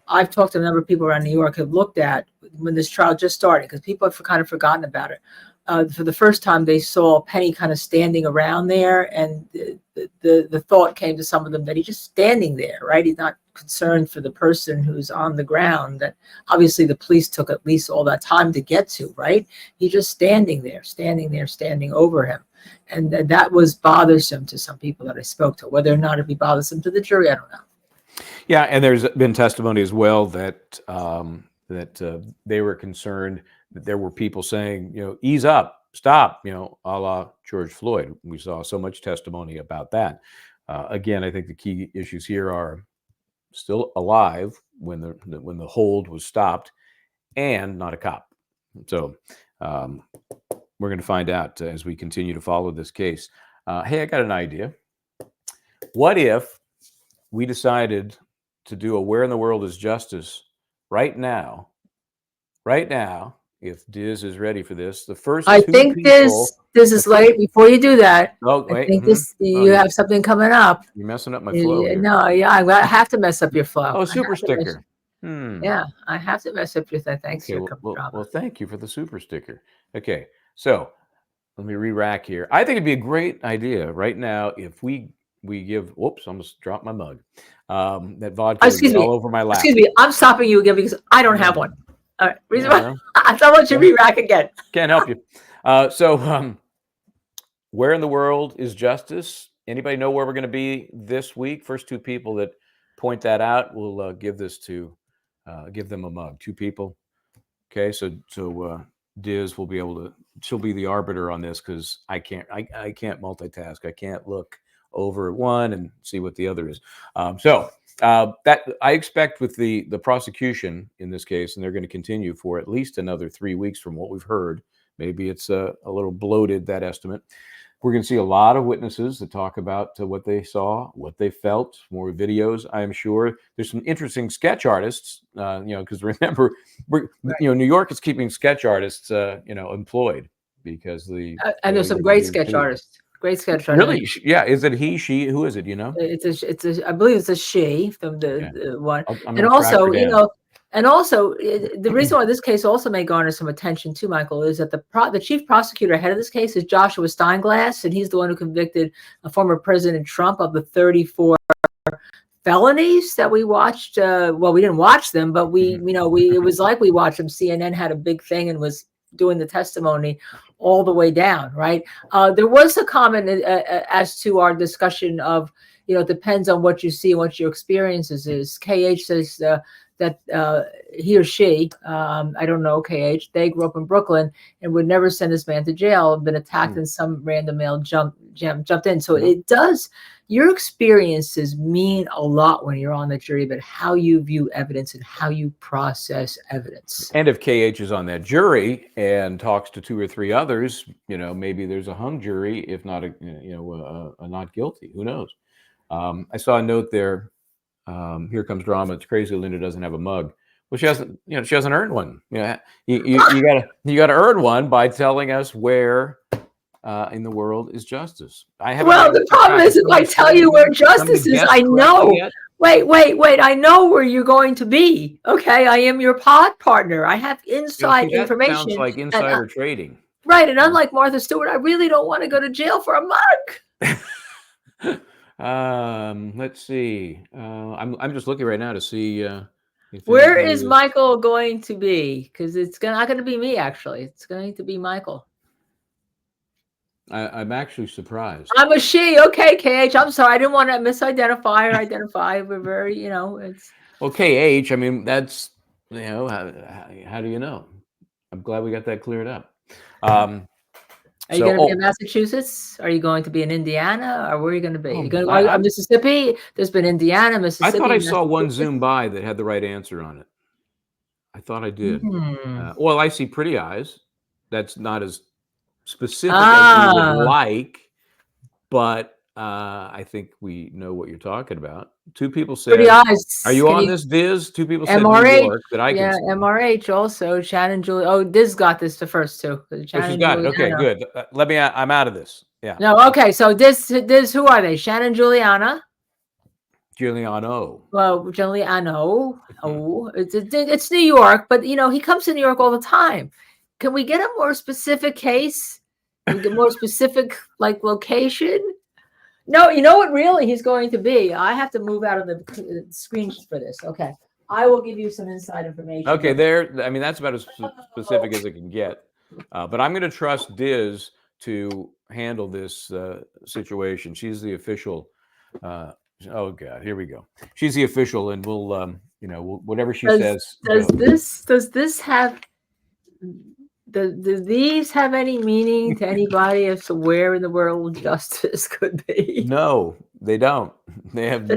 I've talked to a number of people around New York have looked at when this trial just started, because people have kind of forgotten about it. For the first time, they saw Penny kind of standing around there, and the thought came to some of them that he's just standing there, right? He's not concerned for the person who's on the ground that obviously the police took at least all that time to get to, right? He's just standing over him. And that was bothersome to some people that I spoke to. Whether or not it'd be bothersome to the jury, I don't know. Yeah, and there's been testimony as well that they were concerned that there were people saying, ease up, stop, a la George Floyd. We saw so much testimony about that. Again, I think the key issues here are still alive when the hold was stopped and not a cop. So we're going to find out as we continue to follow this case. Hey, I got an idea. What if we decided to do a Where in the World is Justice right now, if Diz is ready for this. The first I two think people, this is late. Before you do that, oh, wait, I think you have something coming up. You're messing up my flow here. No, yeah, I have to mess up your flow. Oh, super sticker. Yeah, I have to mess up your thing. Thanks. Okay, well, thank you for the super sticker. Okay, so let me re-rack here. I think it'd be a great idea right now if we give. Whoops, I almost dropped my mug. That vodka is all over my lap. Excuse me, I'm stopping you again because I don't have one. All right, reason why I don't want you to re-rack again. Can't help you. So, where in the world is justice? Anybody know where we're going to be this week? First two people that point that out, we'll give them a mug. Two people. Okay, so Diz will be able to. She'll be the arbiter on this because I can't multitask. I can't look over one and see what the other is. That I expect with the prosecution in this case, and they're going to continue for at least another 3 weeks from what we've heard. Maybe it's a little bloated, that estimate. We're going to see a lot of witnesses that talk about what they saw, what they felt, more videos, I am sure. There's some interesting sketch artists, because remember, New York is keeping sketch artists, employed because and there's some great sketch artists. Great sketch artist. Really? Yeah. Is it he, she? Who is it? I believe it's a she from the one. I'm and also, the reason why this case also may garner some attention too, Michael, is that the chief prosecutor head of this case is Joshua Steinglass, and he's the one who convicted a former President Trump of the 34 felonies that we watched. Well, we didn't watch them, but it was like we watched them. CNN had a big thing and was doing the testimony all the way down, right? There was a comment as to our discussion of, it depends on what you see and what your experiences is. KH says that he or she, I don't know, KH, they grew up in Brooklyn and would never send this man to jail, been attacked and some random male jumped in. So it does, your experiences mean a lot when you're on the jury, but how you view evidence and how you process evidence. And if KH is on that jury and talks to 2 or 3 others, maybe there's a hung jury, if not a not guilty. Who knows? I saw a note there. Here comes drama. It's crazy Linda doesn't have a mug. Well, she hasn't earned one. You gotta earn one by telling us where in the world is justice. The problem is if I tell you where justice is, I know. Wait, I know where you're going to be. Okay, I am your pod partner. I have inside information. Sounds like insider trading. Right, and unlike Martha Stewart, I really don't want to go to jail for a mug. Let's see. I'm just looking right now to see where is Michael going to be, because it's not going to be me. Actually, it's going to be Michael. I'm actually surprised. I'm a she. Okay, KH. I'm sorry. I didn't want to misidentify or identify. We're very, it's. Well, KH, I mean, that's, how do you know? I'm glad we got that cleared up. Are you going to be in Massachusetts? Are you going to be in Indiana? Or where are you going to be? Are you going to Mississippi? There's been Indiana, I Mississippi. thought I saw one Zoom by that had the right answer on it. I thought I did. Well, I see pretty eyes. That's not as specific as we would like, but I think we know what you're talking about. Two people said, Pretty eyes. "Are you on this, Diz?" Two people said MRH, New York that I can see. MRH also. Shannon, Julie. Oh, Diz got this the first two. Oh, she's got it. Okay, good. Let me. I'm out of this. Yeah. No. Okay. So Diz. Who are they? Shannon, Juliana. Giuliano. Well, Giuliano. Oh, it's New York, but he comes to New York all the time. Can we get a more specific case? Can we get more specific location? No, you know what really he's going to be? I have to move out of the screen for this. Okay. I will give you some inside information. Okay, I mean, that's about as specific as it can get. But I'm going to trust Diz to handle this situation. She's the official. Oh God, here we go. She's the official, and we'll, whatever she says. Does this have? Do these have any meaning to anybody as to where in the world justice could be? No, they don't. They have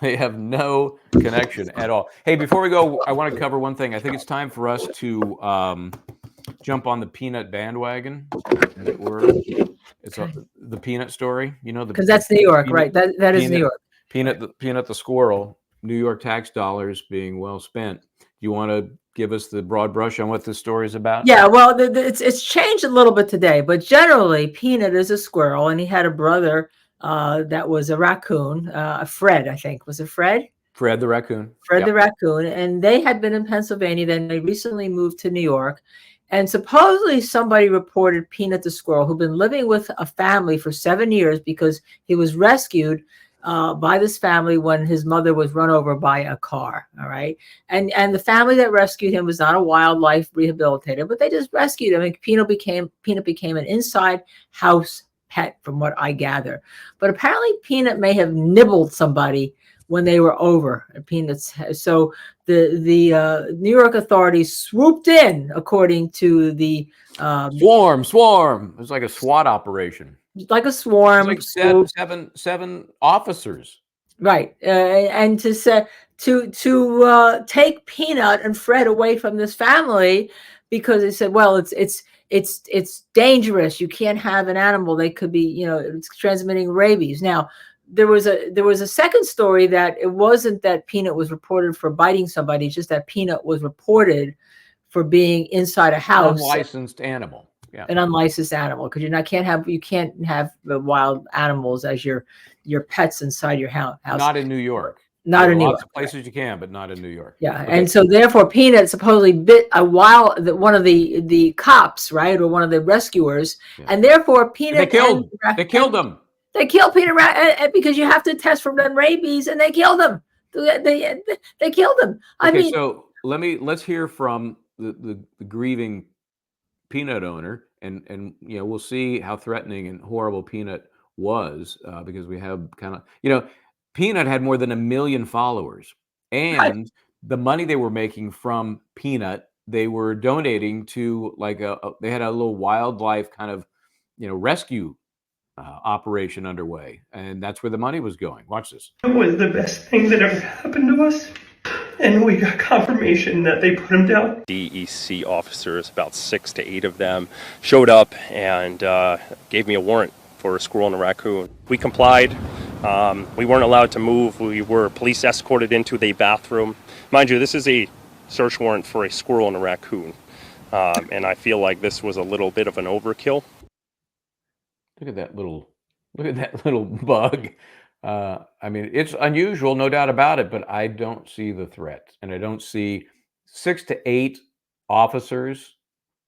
They have no connection at all. Hey, before we go, I want to cover one thing. I think it's time for us to jump on the peanut bandwagon. It's the peanut story, because that's New York, right? That is New York. Peanut the squirrel. New York tax dollars being well spent. You want to give us the broad brush on what this story is about? Yeah, well, it's changed a little bit today, but generally, Peanut is a squirrel, and he had a brother that was a raccoon. Fred, I think, was it Fred? Fred the raccoon. The raccoon, and they had been in Pennsylvania. Then they recently moved to New York, and supposedly somebody reported Peanut the squirrel, who'd been living with a family for 7 years because he was rescued by this family when his mother was run over by a car. All right. And the family that rescued him was not a wildlife rehabilitator, but they just rescued him. And Peanut became an inside house pet, from what I gather. But apparently Peanut may have nibbled somebody when they were over. So the New York authorities swooped in, according to the swarm. It was like a SWAT operation. Like a swarm, like seven officers, right? And to take Peanut and Fred away from this family, because they said, well, it's dangerous. You can't have an animal; they could be, it's transmitting rabies. Now, there was a second story that it wasn't that Peanut was reported for biting somebody; it's just that Peanut was reported for being inside a house, unlicensed animal. Yeah. An unlicensed animal, because you can't have the wild animals as your pets inside your house. Not in New York. Not in New York. Lots of places you can, but not in New York. Yeah, okay. And so therefore, Peanut supposedly bit one of the cops, right, or one of the rescuers, and therefore Peanut. They killed him. They killed Peanut because you have to test for rabies, and they killed him. They killed him. I mean, so let's hear from the grieving Peanut owner, and we'll see how threatening and horrible Peanut was, because we have kind of Peanut had more than 1 million followers, and the money they were making from Peanut they were donating to they had a little wildlife kind of rescue operation underway, and that's where the money was going. Watch this. It was the best thing that ever happened to us. And we got confirmation that they put him down. DEC officers, about 6 to 8 of them, showed up and gave me a warrant for a squirrel and a raccoon. We complied. We weren't allowed to move. We were police escorted into the bathroom. Mind you, this is a search warrant for a squirrel and a raccoon. And I feel like this was a little bit of an overkill. Look at that little bug. I mean, it's unusual, no doubt about it, but I don't see the threat, and I don't see 6 to 8 officers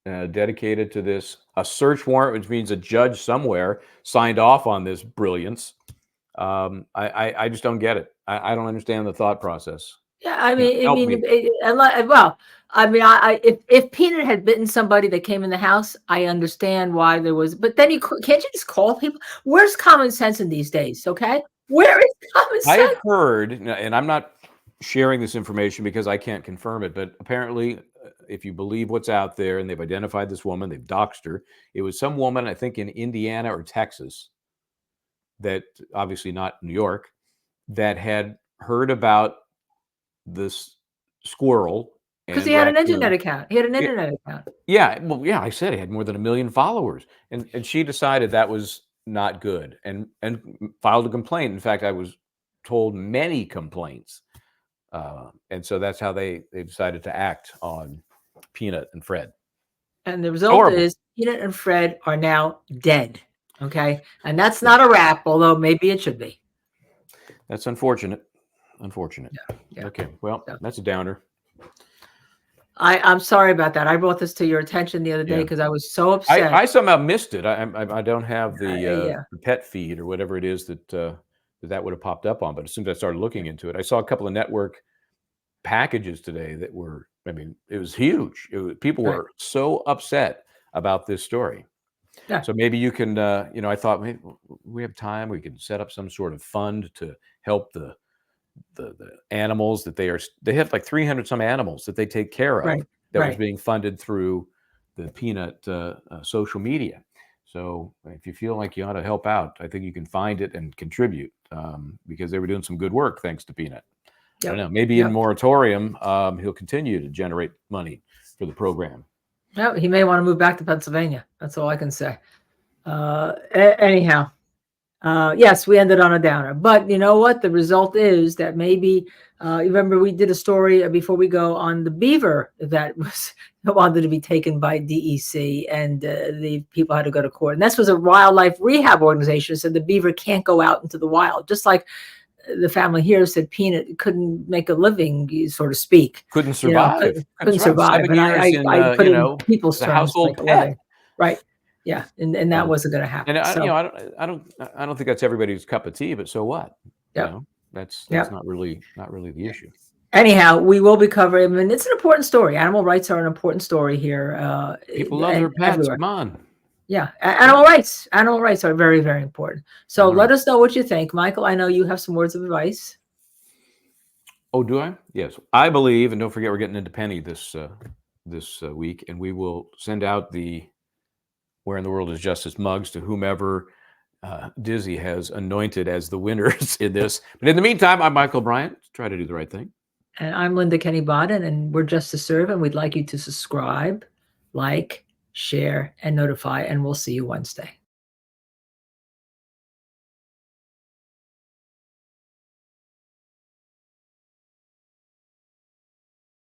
dedicated to this. A search warrant, which means a judge somewhere signed off on this brilliance. I just don't get it. I don't understand the thought process. Yeah, I You know, mean, help me. well, I mean, if Peanut had bitten somebody that came in the house, I understand why there was. But then can't you just call people? Where's common sense in these days? Okay, where is common I have sense? heard, and I'm not sharing this information because I can't confirm it, but apparently, if you believe what's out there, and they've identified this woman, they've doxed her. It was some woman, I think, in Indiana or Texas, that obviously not New York, that had heard about this squirrel Because and he had an internet raccoon. account. He had an Yeah, internet account. yeah, well, yeah, I said he had more than 1 million followers, and she decided that was not good, and filed a complaint. In fact, I was told many complaints, and so that's how they decided to act on Peanut and Fred. And the result Horrible. is Peanut and Fred are now dead. Okay, and that's Yeah. not a wrap, although maybe it should be. That's unfortunate. Unfortunate. Yeah. Okay, well, Yeah. that's a downer. I'm sorry about that. I brought this to your attention the other day Yeah. because I was so upset. I somehow missed it. I don't have Yeah. the pet feed or whatever it is that that would have popped up on. But as soon as I started looking into it, I saw a couple of network packages today that were. I mean, it was huge. People Right. were so upset about this story. Yeah. So maybe you can. I thought maybe we have time. We can set up some sort of fund to help the animals that they have like 300 some animals that they take care of Right. that was Right. being funded through the Peanut social media. So if you feel like you ought to help out, I think you can find it and contribute because they were doing some good work thanks to Peanut. I don't know. Maybe in moratorium, he'll continue to generate money for the program. No, he may want to move back to Pennsylvania. That's all I can say. Anyhow, yes, we ended on a downer. But you know what? The result is that maybe, you remember we did a story before we go on the beaver that was wanted to be taken by DEC, and the people had to go to court. And this was a wildlife rehab organization, so the beaver can't go out into the wild. Just like the family here said Peanut couldn't make a living, so to speak. Couldn't survive. Couldn't survive. 7 And years I put in, in people's the terms. household like, pet. right. Yeah. And that wasn't going to happen. And So, I don't think that's everybody's cup of tea, but so what? Yep. You know, that's Yep. not really the issue. anyhow, we will be covering. I mean, it's an important story. Animal rights are an important story here. People love their pets. Come on. Yeah, animal rights. Animal rights are very, very important. So let us know what you think, Michael. I know you have some words of advice. Oh, do I? Yes, I believe, and don't forget, we're getting into Penny this week, and we will send out the "Where in the World is Justice" mugs to whomever Dizzy has anointed as the winners in this. But in the meantime, I'm Michael Bryan. Try to do the right thing. And I'm Linda Kenny Bodden, and we're Just to Serve, and we'd like you to subscribe, like, share, and notify, and we'll see you Wednesday.